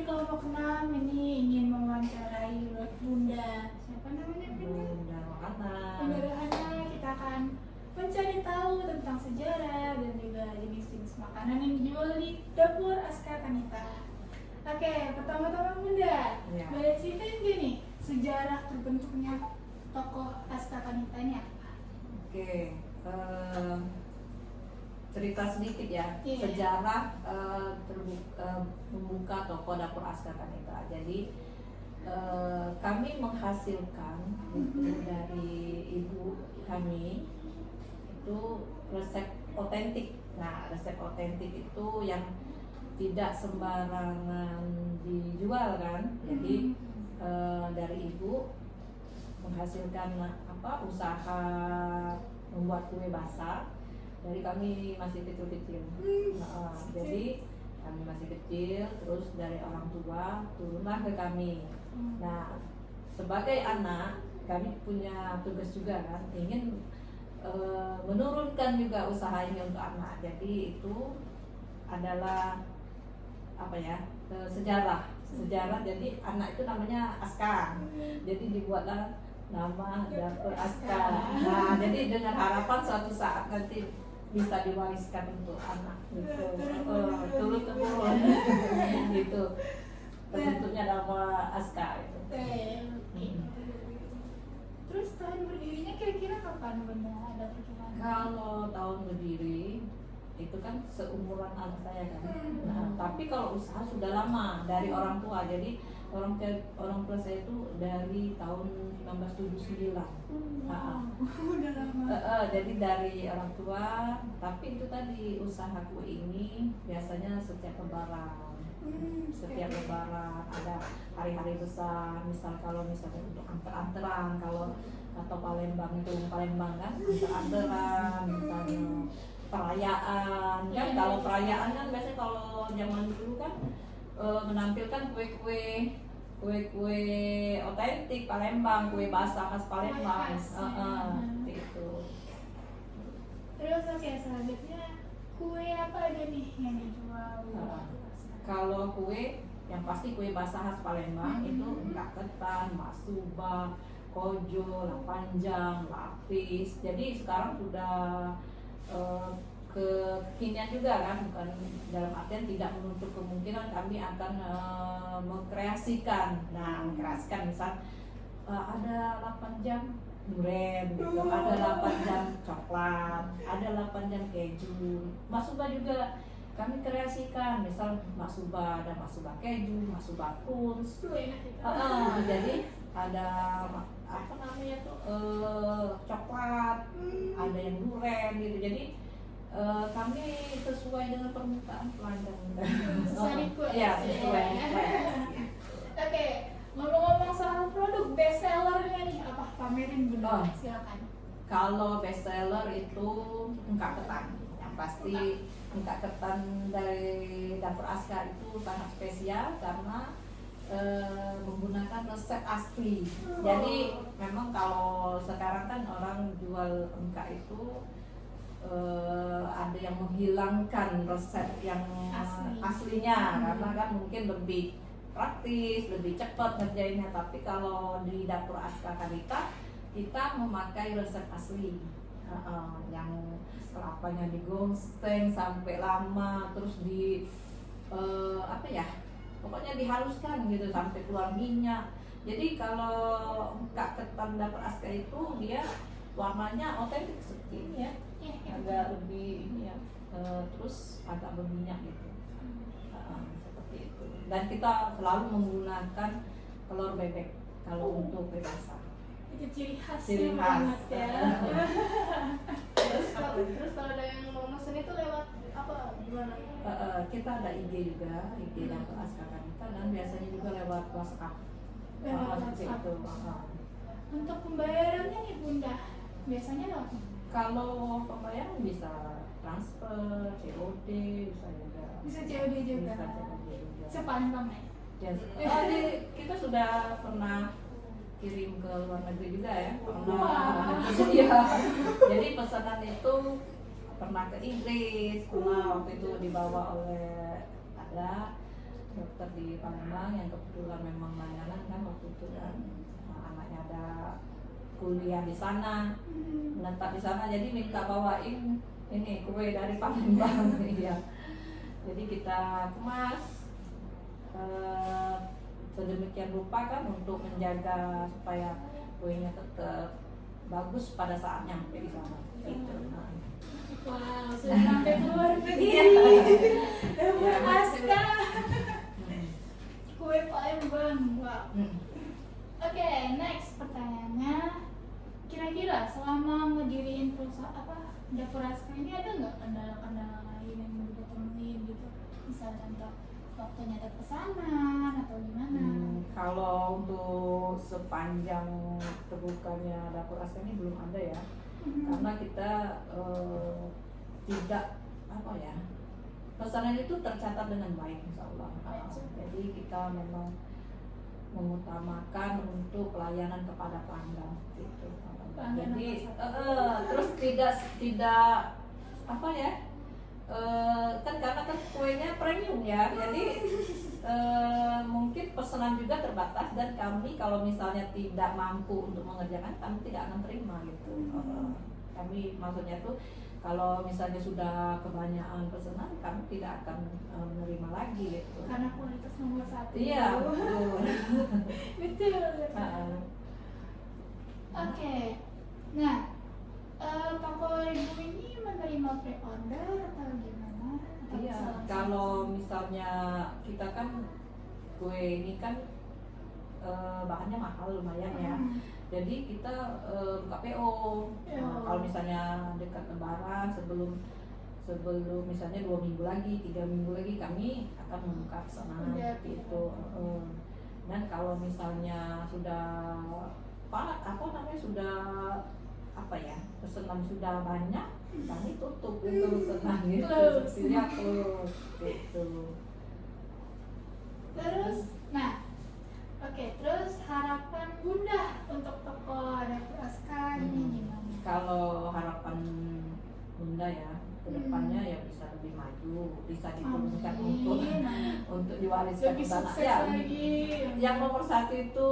kelompok 6 ini ingin mewawancarai Bunda. Siapa namanya Bunda? Bunda Rohana. Bunda Rohana. Kita akan mencari tahu tentang sejarah dan juga jenis-jenis makanan yang dijual di dapur Aska Kanita. Oke, pertama-tama Bunda, Ya. boleh ceritain gak nih sejarah terbentuknya tokoh Aska Kanita ini apa? Oke, cerita sedikit ya. Iya. Sejarah membuka toko dapur Aska Kanita. Jadi kami menghasilkan itu dari ibu kami itu resep otentik. Nah, resep otentik itu yang tidak sembarangan dijual kan. Jadi dari ibu menghasilkan usaha membuat kue basah dari kami masih kecil-kecil. Jadi kami masih kecil, terus dari orang tua turunlah ke kami. Nah, sebagai anak kami punya tugas juga kan, ingin menurunkan juga usaha ini untuk anak. Jadi itu adalah sejarah. Jadi anak itu namanya Aska. Jadi dibuatlah nama dapur Aska. Nah, jadi dengan harapan suatu saat nanti bisa diwariskan untuk anak gitu. Turun temurun gitu. Bentuknya nama Aska itu. Terus tahun berdirinya kira-kira kapan Bunda ada perkiraan? Kalau tahun berdiri itu kan seumuran anak saya kan. Nah, tapi kalau usaha sudah lama dari orang tua. Jadi orang tua saya itu dari tahun 1979. Udah lama. Jadi dari orang tua, tapi itu tadi usaha kue ini biasanya setiap lebaran. Setiap lebaran ada hari-hari besar, misalnya untuk anter-anteran, kalau atau Palembang kan anter-anteran, misalnya perayaan kan. Kalau perayaan kan biasanya kalau zaman dulu kan menampilkan kue-kue otentik Palembang, kue basah khas Palembang, itu. Terus selanjutnya kue apa aja nih yang dijual? Kalau kue yang pasti kue basah khas Palembang itu engkak ketan, masuba, kojo, lapanjang, lapis. Jadi sekarang sudah kekinian juga kan, bukan dalam artian tidak menutup kemungkinan kami akan mengkreasikan. Nah, mengkreasikan misal ada 8 jam durian gitu, ada 8 jam coklat, ada 8 jam keju. Masuba juga kami kreasikan, misal masuba, ada masuba keju, masuba kuns. Jadi ada coklat, ada yang durian gitu. Jadi kami sesuai dengan permintaan pelanggan. Ya, sesuai. Oke, ngomong-ngomong soal produk best sellernya nih, apa pamerin Bunda? Silakan. Kalau best seller itu engkak ketan. Yang pasti engkak ketan dari dapur Aska itu sangat spesial karena menggunakan resep asli. Jadi memang kalau sekarang kan orang jual engkak itu ada yang menghilangkan resep yang aslinya karena kan mungkin lebih praktis, lebih cepat ngerjainnya. Tapi kalau di dapur Aska Kanita kita memakai resep asli, yang kelapanya digoseng sampai lama, terus pokoknya dihaluskan gitu sampai keluar minyak. Jadi kalau engkak ketan dapur Aska itu dia warnanya otentik seperti ini ya, agak lebih ini ya, terus agak berminyak gitu, seperti itu. Dan kita selalu menggunakan telur bebek kalau untuk kue basah. Itu ciri khas banget ya. Terus kalau ada yang mau mesen itu lewat apa, gimana? Kita ada IG juga, IG dapur Aska Kanita, dan biasanya juga lewat WhatsApp. Seperti itu. Untuk pembayarannya nih Bunda, biasanya lewat mana? Kalau pembayaran bisa transfer, COD, bisa juga. Bisa COD juga. Bisa COD juga. Sepalembang ya? Kita sudah pernah kirim ke luar negeri juga ya. Wah. Iya. Jadi pesanan itu pernah ke Inggris, pernah waktu itu dibawa oleh dokter di Palembang yang kebetulan memang layanan kan waktu itu kan. Anaknya ada kuliah di sana, menetap di sana, jadi minta bawain ini kue dari Palembang. Iya. Jadi kita kemas sedemikian rupa kan untuk menjaga supaya kuenya tetap bagus pada saat nyampe di sana. Gitu. Nah. Wow, sudah sampai keluar negeri. Dapur Aska. Kue Palembang. Wow. Oke, next pertanyaannya. Kira-kira selama ngediriin perusahaan Dapur Aska ini ada nggak kendala-kendala lain yang udah temuin gitu? Misalnya contoh waktu nyatet pesanan atau gimana? Kalau untuk sepanjang terbukanya Dapur Aska ini belum ada ya, karena kita tidak pesanan itu tercatat dengan baik, insya Allah. Jadi kita memang mengutamakan untuk pelayanan kepada pelanggan gitu. Jadi terus tidak kan karena kan kuenya premium ya, jadi mungkin pesanan juga terbatas dan kami kalau misalnya tidak mampu untuk mengerjakan kami tidak akan terima gitu. Kami maksudnya tuh kalau misalnya sudah kebanyakan pesanan kami tidak akan menerima lagi gitu. Karena kualitas nomor 1. Iya, betul. Betul. Oke. Nah, toko ibu ini menerima pre-order atau gimana? Atau Iya, bisa langsung? kalau misalnya kita kan kue ini kan bahannya mahal lumayan ya. Jadi kita buka PO. Kalau misalnya dekat Lebaran sebelum misalnya 2 minggu lagi, 3 minggu lagi kami akan membuka pesanan gitu. Dan kalau misalnya sudah pesanan sudah banyak, kami tutup itu pesanan gitu. Sepertinya gitu. Terus, terus harapan Bunda untuk toko Dapur Aska ini gimana? Kalau harapan Bunda ya, kedepannya ya bisa lebih maju, bisa diturunkan untuk diwariskan lebih ke tanah. sukses Ya, lagi. yang nomor 1 itu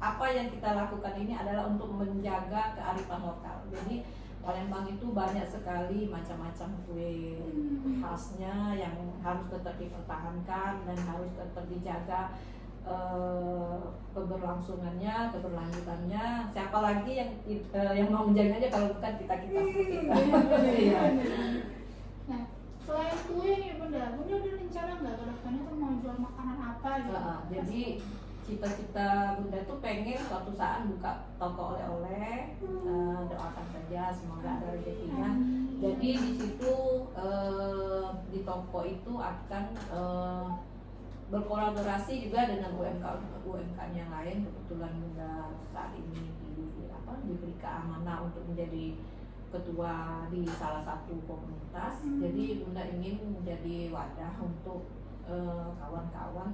apa yang kita lakukan ini adalah untuk menjaga kearifan lokal. Jadi Palembang itu banyak sekali macam-macam kue khasnya yang harus tetap dipertahankan dan harus tetap dijaga keberlangsungannya, keberlanjutannya. Siapa lagi yang mau menjaganya kalau bukan kita seperti itu. Iya. Nah, selain kue nih Bunda ada rencana nggak ke depannya tuh mau jual makanan apa gitu? Jadi cita-cita Bunda tuh pengen suatu saat buka toko oleh-oleh. Doakan saja semoga ada rezekinya. Jadi di situ di toko itu akan berkolaborasi juga dengan UMKM yang lain. Kebetulan Bunda saat ini diberi keamanan untuk menjadi ketua di salah satu komunitas. Jadi Bunda ingin menjadi wadah untuk kawan-kawan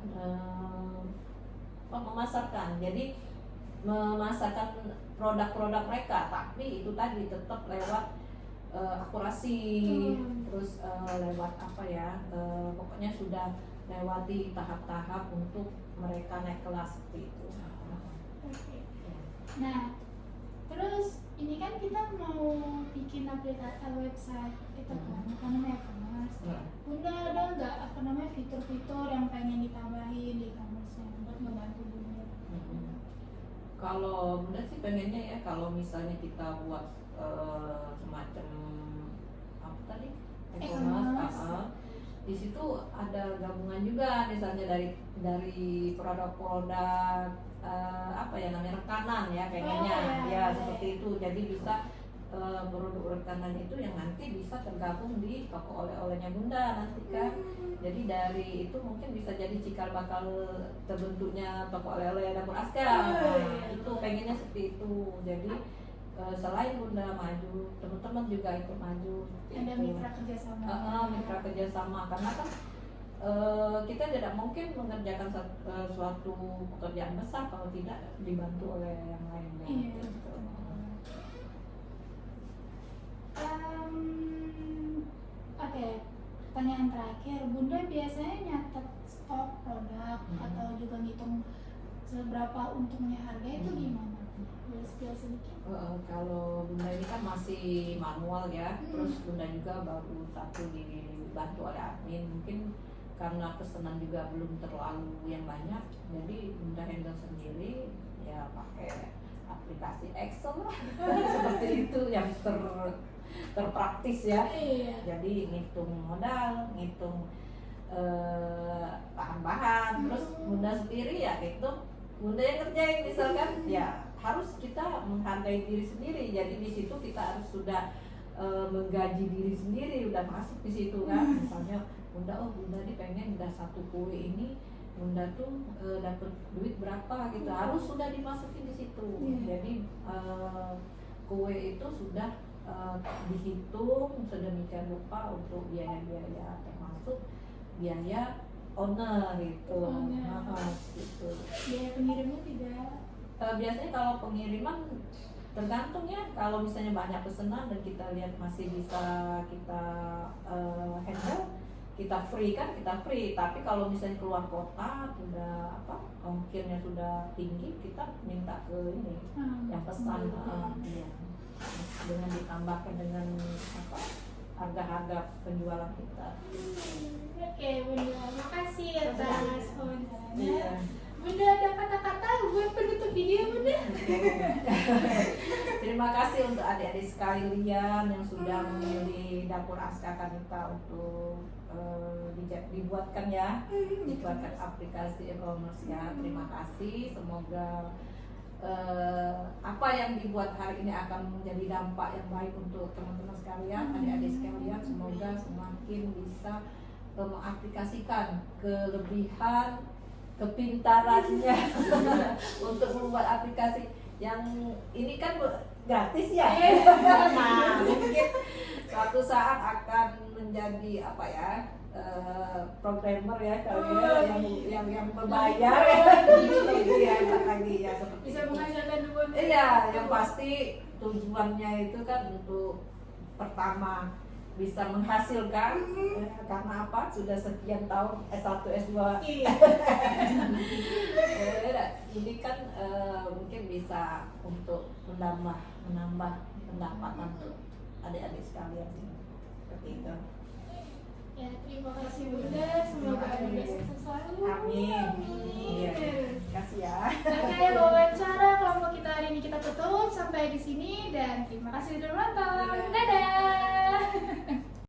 memasarkan. Jadi memasarkan produk-produk mereka, tapi itu tadi tetap lewat akurasi, terus lewat pokoknya sudah lewati tahap-tahap untuk mereka naik kelas seperti itu. Oke. Nah, terus ini kan kita mau bikin aplikasi website itu kan, e-commerce. Bunda ada nggak fitur-fitur yang pengen ditambahin di e-commerce-nya buat ngebantu Bunda? Kalau Bunda sih pengennya ya kalau misalnya kita buat semacam e-commerce, di situ ada gabungan juga misalnya dari produk-produk rekanan ya pengennya seperti itu. Jadi bisa produk rekanan itu yang nanti bisa tergabung di toko oleh-olehnya Bunda nanti kan. Jadi dari itu mungkin bisa jadi cikal bakal terbentuknya toko oleh-oleh Dapur Aska. Itu pengennya seperti itu. Jadi selain Bunda maju, teman-teman juga ikut maju. Ada mitra kerjasama. Mitra kerjasama karena kan kita tidak mungkin mengerjakan suatu pekerjaan besar kalau tidak dibantu oleh yang lainnya. Iya. Gitu. Oke, pertanyaan terakhir, Bunda biasanya nyatet stok produk atau juga ngitung seberapa untungnya harga itu gimana? Boleh spill sedikit? Kalau Bunda ini kan masih manual ya, terus Bunda juga baru satu dibantu oleh admin, mungkin karena pesanan juga belum terlalu yang banyak, jadi Bunda handle sendiri ya pakai aplikasi Excel lah seperti itu yang terpraktis ya. Iya. Jadi ngitung modal, ngitung bahan-bahan, terus Bunda sendiri ya ngitung, Bunda yang kerjain misalkan ya harus kita menghargai diri sendiri. Jadi di situ kita harus sudah menggaji diri sendiri, udah masuk di situ kan. Misalnya Bunda, Bunda nih pengen udah satu kue ini Bunda tuh dapat duit berapa gitu, harus sudah dimasukin di situ. Jadi kue itu sudah dihitung sedemikian rupa untuk biaya-biaya termasuk biaya owner gitu. Gitu. Biaya pengirimnya tidak? Biasanya kalau pengiriman tergantung ya, kalau misalnya banyak pesanan dan kita lihat masih bisa kita handle, kita free kan, kita free. Tapi kalau misalnya keluar kota sudah ongkirnya sudah tinggi, kita minta ke ini yang pesan ya. Dengan ditambahkan dengan harga-harga penjualan kita. Oke Bunda, makasih atas wawancaranya. Iya. Bunda ada kata-kata buat penutup video Bunda? Terima kasih untuk adik-adik sekalian yang sudah memilih Dapur Aska Kanita untuk dibuatkan ya, dibuatkan aplikasi e-commerce ya. Terima kasih, semoga apa yang dibuat hari ini akan menjadi dampak yang baik untuk teman-teman sekalian, adik-adik sekalian. Semoga semakin bisa mengaplikasikan kelebihan kepintarannya untuk membuat aplikasi yang ini kan gratis ya. Nah, mungkin suatu saat akan menjadi programmer ya, kalau yang berbayar ya. Lagi ya seperti Bisa itu. menghasilkan duit. Iya, yang pasti tujuannya itu kan untuk pertama bisa menghasilkan, karena apa? Sudah sekian tahun S1, S2. Ini kan mungkin bisa untuk menambah pendapatan untuk adik-adik sekalian seperti itu. Ya, terima kasih Bunda. Semoga Bunda sukses selalu. Amin. Iya. Terima kasih ya. Oke, wawancara kelompok kita hari ini kita tutup sampai di sini dan terima kasih sudah menonton. Dadah.